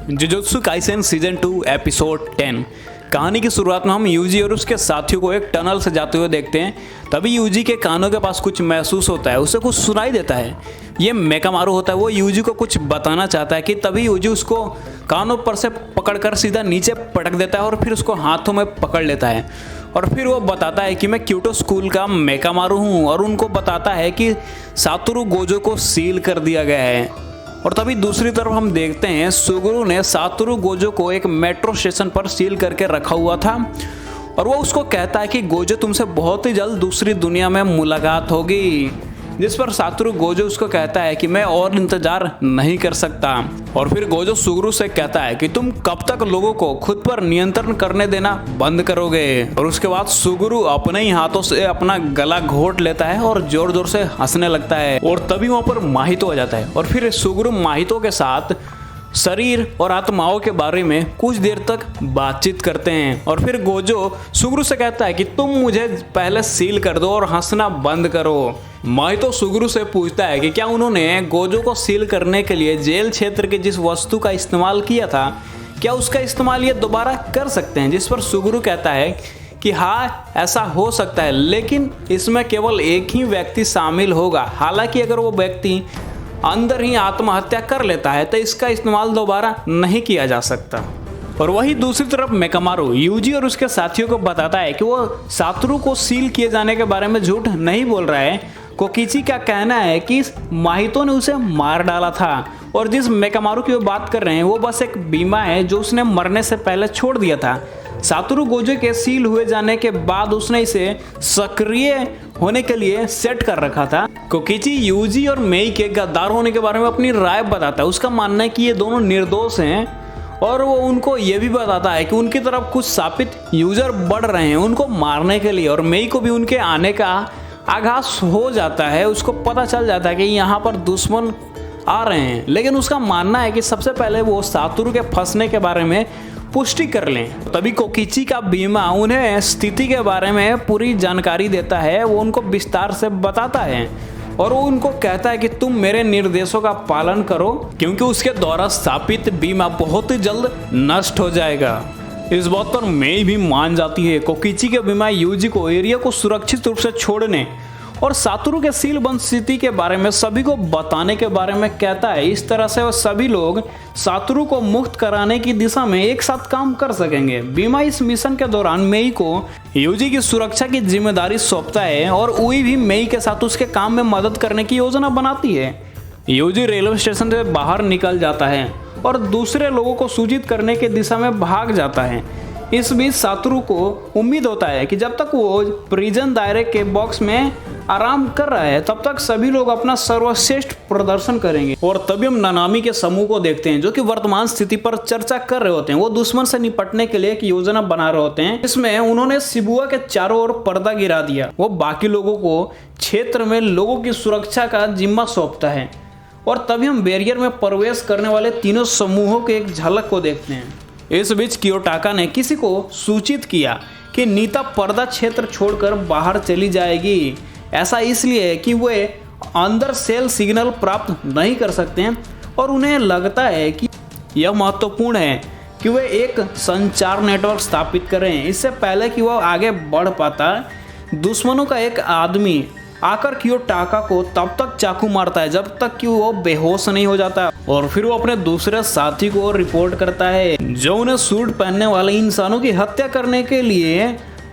Jujutsu Kaisen season 2 episode 10। कहानी की शुरुआत में हम यूजी और उसके साथियों को एक टनल से जाते हुए देखते हैं। तभी यूजी के कानों के पास कुछ महसूस होता है, उसे कुछ सुनाई देता है। ये मेकामारू होता है, वो यूजी को कुछ बताना चाहता है कि तभी यूजी उसको कानों पर से पकड़कर सीधा नीचे पटक देता है और फिर उसको हाथों में पकड़ लेता है। और फिर वो बताता है कि मैं क्योटो स्कूल का मेकामारू हूँ और उनको बताता है कि सातोरू गोजो को सील कर दिया गया है। और तभी दूसरी तरफ हम देखते हैं सुगुरु ने सातोरू गोजो को एक मेट्रो स्टेशन पर सील करके रखा हुआ था और वो उसको कहता है कि गोजो तुमसे बहुत ही जल्द दूसरी दुनिया में मुलाकात होगी। जिस पर सातोरू गोजो उसको कहता है कि मैं और इंतजार नहीं कर सकता। और फिर गोजो सुगुरु से कहता है कि तुम कब तक लोगों को खुद पर नियंत्रण करने देना बंद करोगे। और उसके बाद सुगुरु अपने ही हाथों से अपना गला घोट लेता है और जोर जोर से हंसने लगता है। और तभी वहां पर माहितो आ जाता है और फिर सुगुरु माहितो के साथ शरीर और आत्माओं के बारे में कुछ देर तक बातचीत करते हैं। और फिर गोजो सुगुरु से कहता है कि तुम मुझे पहले सील कर दो और हंसना बंद करो। माहितो सुगुरु से पूछता है कि क्या उन्होंने गोजो को सील करने के लिए जेल क्षेत्र के जिस वस्तु का इस्तेमाल किया था, क्या उसका इस्तेमाल ये दोबारा कर सकते हैं। जिस पर सुगुरु कहता है कि हाँ ऐसा हो सकता है, लेकिन इसमें केवल एक ही व्यक्ति शामिल होगा। हालांकि अगर वो व्यक्ति अंदर ही आत्महत्या कर लेता है तो इसका इस्तेमाल दोबारा नहीं किया जा सकता। और वही दूसरी तरफ मेकामारू यूजी और उसके साथियों को बताता है कि वो सातोरू को सील किए जाने के बारे में झूठ नहीं बोल रहा है। कोकिची का कहना है कि माहितो ने उसे मार डाला था और जिस मेकामारू की वो बात कर रहे हैं वो बस एक बीमा है जो उसने मरने से पहले छोड़ दिया था। सातोरू गोजो के सील हुए जाने के बाद उसने इसे सक्रिय होने के लिए सेट कर रखा था। कोकिची यूजी और मेई के गद्दार होने के बारे में अपनी राय बताता है। उसका मानना है कि ये दोनों निर्दोष हैं और वो उनको ये भी बताता है कि उनकी तरफ कुछ शापित यूजर बढ़ रहे हैं उनको मारने के लिए। और मेई को भी उनके आने का आगाज हो जाता है, उसको पता चल जाता है कि यहाँ पर दुश्मन आ रहे हैं, लेकिन उसका मानना है कि सबसे पहले वो सातोरू के फंसने के बारे में पुष्टि कर लें। तभी कोकिची का बीमा उन्हें स्थिति के बारे में पूरी जानकारी देता है, वो उनको विस्तार से बताता है और वो उनको कहता है कि तुम मेरे निर्देशों का पालन करो क्योंकि उसके द्वारा स्थापित बीमा बहुत ही जल्द नष्ट हो जाएगा। इस बात पर मेई भी मान जाती है। कोकिची के बीमा यूजी को एरिया को सुरक्षित रूप से छोड़ने और सातोरू के सीलबंद स्थिति के बारे में सभी को बताने के बारे में कहता है। इस तरह से वो सभी लोग सातोरू को मुक्त कराने की दिशा में एक साथ काम कर सकेंगे। बीमा इस मिशन के दौरान मेई को यूजी की सुरक्षा की जिम्मेदारी सौंपता है और उई भी मेई के साथ उसके काम में मदद करने की योजना बनाती है। यूजी रेलवे स्टेशन से बाहर निकल जाता है और दूसरे लोगों को सूचित करने की दिशा में भाग जाता है। इस बीच सातोरू को उम्मीद होता है कि जब तक वो प्रिजन दायरे के बॉक्स में आराम कर रहा है तब तक सभी लोग अपना सर्वश्रेष्ठ प्रदर्शन करेंगे। और तभी हम नानामी के समूह को देखते हैं जो कि वर्तमान स्थिति पर चर्चा कर रहे होते हैं। वो दुश्मन से निपटने के लिए एक योजना बना रहे होते हैं। इसमें उन्होंने शिबुया के चारों ओर पर्दा गिरा दिया। वो बाकी लोगों को क्षेत्र में लोगों की सुरक्षा का जिम्मा सौंपता है। और तभी हम बैरियर में प्रवेश करने वाले तीनों समूहों के एक झलक को देखते हैं। इस बीच कियोटाका ने किसी को सूचित किया कि नीता पर्दा क्षेत्र छोड़कर बाहर चली जाएगी। ऐसा इसलिए है कि वे अंदर सेल सिग्नल प्राप्त नहीं कर सकते हैं और उन्हें लगता है कि यह महत्वपूर्ण है कि वे एक संचार नेटवर्क स्थापित करें। इससे पहले कि वह आगे बढ़ पाता, दुश्मनों का एक आदमी आकर कियोटाका को तब तक चाकू मारता है जब तक कि वो बेहोश नहीं हो जाता। और फिर वो अपने दूसरे साथी को रिपोर्ट करता है जो उन्हें सूट पहनने वाले इंसानों की हत्या करने के लिए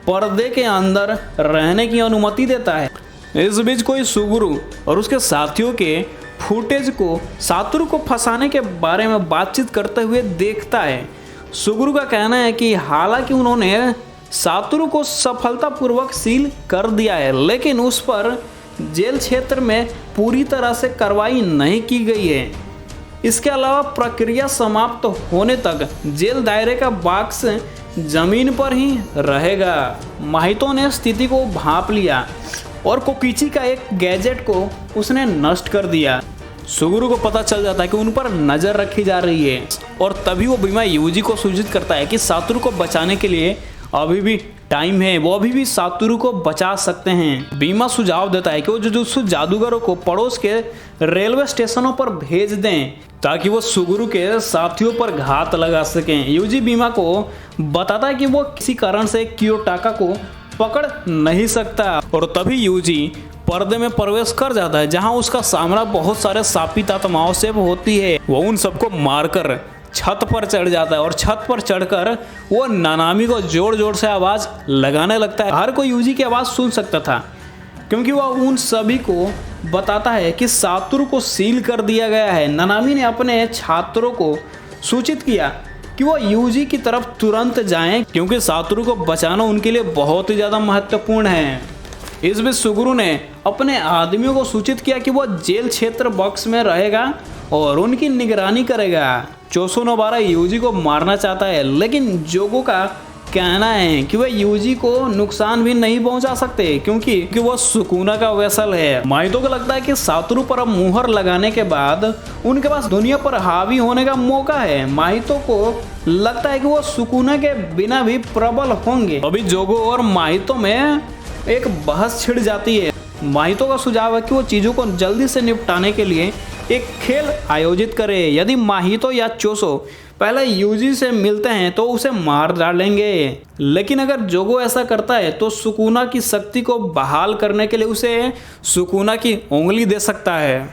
पर्दे के अंदर रहने की अनुमति देता है। इस बीच कोई सुगुरु और उसके साथियों के फुटेज को सातोरू को फंसाने के बारे में बातचीत करते हुए देखता है। सुगुरु का कहना है कि हालांकि उन्होंने सातोरू को सफलतापूर्वक सील कर दिया है, लेकिन उस पर जेल क्षेत्र में पूरी तरह से कार्रवाई नहीं की गई है। इसके अलावा प्रक्रिया समाप्त होने तक जेल दायरे का बॉक्स जमीन पर ही रहेगा। माहितो ने स्थिति को भांप लिया और कोकिची का एक गैजेट को उसने नष्ट कर दिया। सुगुरु को पता चल जाता है कि उन पर नजर रखी जा रही है और तभी वो बीमा यूजी को सूचित करता है कि सातोरू को बचाने के लिए अभी भी टाइम है, वो अभी भी सातोरू को बचा सकते हैं। बीमा सुझाव देता है कि वो जुजुत्सु जादूगरों को पड़ोस के रेलवे स्टेशनों पर भेज दें ताकि वो सुगुरु के साथियों पर घात लगा सकें। यूजी बीमा को बताता है कि वो किसी कारण से कियोटाका को पकड़ नहीं सकता और तभी यूजी पर्दे में प्रवेश कर जाता है जहां उसका सामना बहुत सारे शापित आत्माओं से होती है। वो उन सबको मारकर छत पर चढ़ जाता है और छत पर चढ़कर वो नानामी को जोर जोर से आवाज लगाने लगता है। हर कोई यूजी की आवाज सुन सकता था क्योंकि वह उन सभी को बताता है कि सातोरू को सील कर दिया गया है। नानामी ने अपने छात्रों को सूचित किया कि वो यूजी की तरफ तुरंत जाएं क्योंकि सातोरू को बचाना उनके लिए बहुत ही ज़्यादा महत्वपूर्ण है। इस बीच सुगुरु ने अपने आदमियों को सूचित किया कि वो जेल क्षेत्र बॉक्स में रहेगा और उनकी निगरानी करेगा। चोसो नोबारा यूजी को मारना चाहता है लेकिन जोगो का कहना है कि वे यूजी को नुकसान भी नहीं पहुंचा सकते क्योंकि वो सुकुना का वेसल है। माइतो को लगता है कि सातोरू पर अब मुहर लगाने के बाद उनके पास दुनिया पर हावी होने का मौका है। माइतो को लगता है कि वो सुकुना के बिना भी प्रबल होंगे। अभी जोगो और माइतो में एक बहस छिड़ जाती है। माइतो का सुझाव है कि वो चीजों को जल्दी से निपटाने के लिए एक खेल आयोजित करे। यदि माहितो या चोसो पहले यूजी से मिलते हैं तो उसे मार डालेंगे, लेकिन अगर जोगो ऐसा करता है तो सुकुना की शक्ति को बहाल करने के लिए उसे सुकुना की उंगली दे सकता है।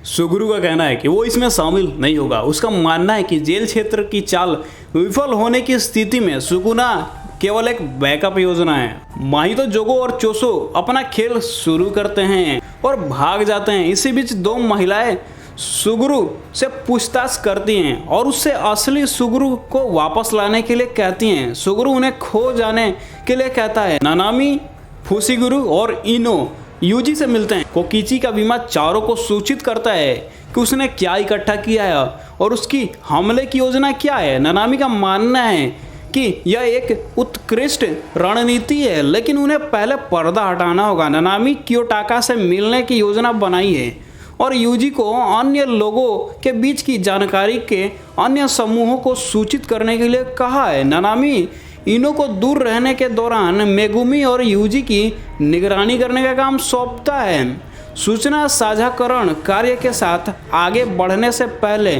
सुगुरु का कहना है कि वो इसमें शामिल नहीं होगा। उसका मानना है कि जेल क्षेत्र की चाल विफल होने की स्थिति में सुकुना केवल एक बैकअप योजना है। माहितो, जोगो और चोसो अपना खेल शुरू करते हैं और भाग जाते हैं। इसी बीच दो महिलाएं सुगुरु से पूछताछ करती हैं और उससे असली सुगुरु को वापस लाने के लिए कहती हैं। सुगुरु उन्हें खो जाने के लिए कहता है। नानामी, फुशिगुरु और इनो यूजी से मिलते हैं। कोकिची का बीमा चारों को सूचित करता है कि उसने क्या इकट्ठा किया है और उसकी हमले की योजना क्या है। नानामी का मानना है कि यह एक उत्कृष्ट रणनीति है लेकिन उन्हें पहले पर्दा हटाना होगा। नानामी कियोटाका से मिलने की योजना बनाई है और यूजी को अन्य लोगों के बीच की जानकारी के अन्य समूहों को सूचित करने के लिए कहा है। नानामी इनो को दूर रहने के दौरान मेगुमी और यूजी की निगरानी करने का काम सौंपता है। सूचना साझाकरण कार्य के साथ आगे बढ़ने से पहले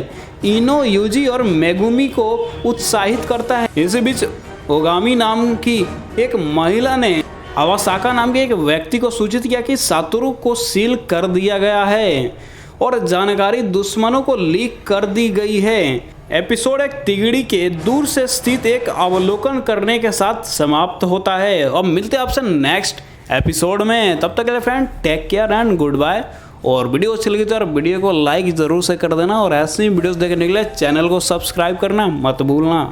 इनो यूजी और मेगुमी को उत्साहित करता है। इसी बीच ओगामी नाम की एक महिला ने अवासाका नाम के एक व्यक्ति को सूचित किया कि सातोरू को सील कर दिया गया है और जानकारी दुश्मनों को लीक कर दी गई है। एपिसोड एक तिगड़ी के दूर से स्थित एक अवलोकन करने के साथ समाप्त होता है। अब मिलते हैं आपसे नेक्स्ट एपिसोड में। तब तक के लिए friend take care and good bye. और वीडियो अच्छी लगी तो यार वीडियो को लाइक जरूर से कर देना और ऐसे ही वीडियोस देखने के लिए चैनल को सब्सक्राइब करना मत भूलना।